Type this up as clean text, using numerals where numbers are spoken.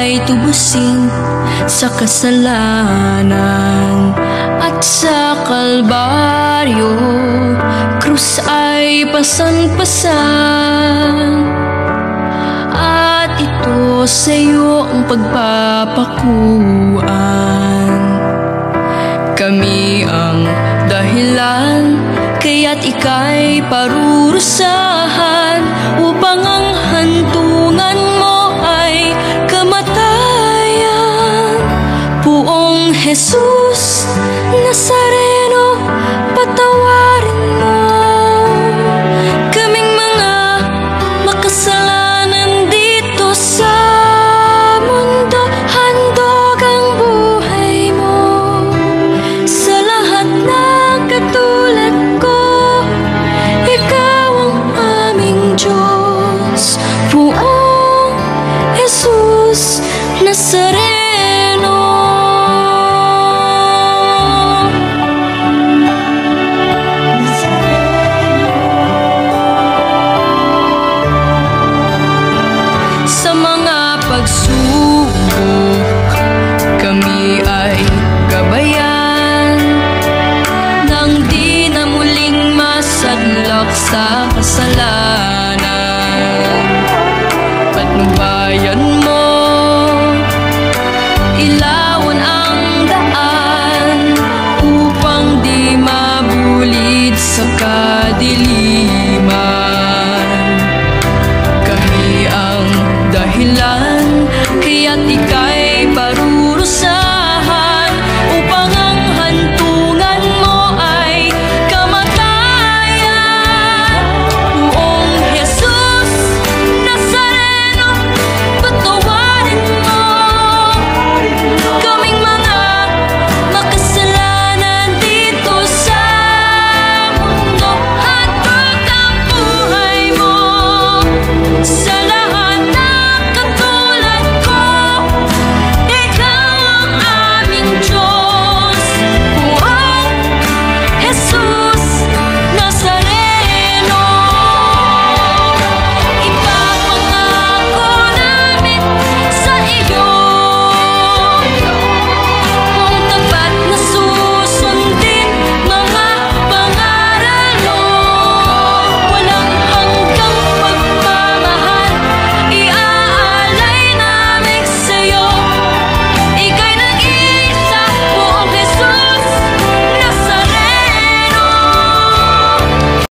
ay tubusin sa kasalanan. At sa Kalbaryo, krus ay pasan-pasan. At ito sa'yo ang pagpapakuan. Kami ang dahilan, kaya't ika'y parurusahan, upang ang hantungan mo ay kamatayan. Poong Jesus Nazareno, patawarin mo kaming mga makasalanan dito sa mundo. Handog ang buhay mo sa lahat ng katulad ko. Ikaw ang aming Diyos, Poong Jesus Nazareno. Pagsubok, kami ay gabayan nang di na muling masadlak sa kasalan.